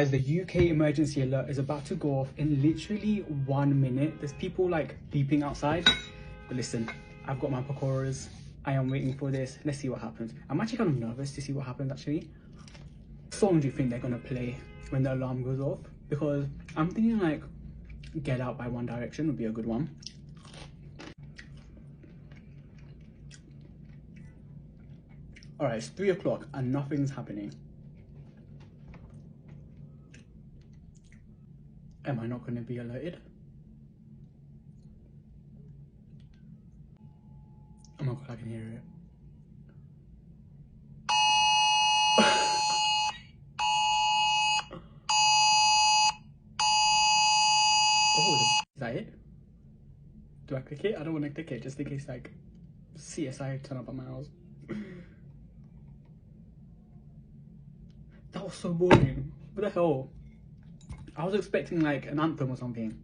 As the UK emergency alert is about to go off in literally 1 minute. There's people like beeping outside. But listen, I've got my pakoras. I am waiting for this. Let's see what happens. I'm actually kind of nervous to see what happens actually. What song do you think they're gonna play when the alarm goes off? Because I'm thinking like Get Out by One Direction would be a good one. Alright, it's 3 o'clock and nothing's happening. Am I not going to be alerted? Oh my god, I can hear it. Oh, is that it? Do I click it? I don't want to click it just in case like CSI turn up at my house. That was so boring. What the hell? I was expecting like an anthem or something.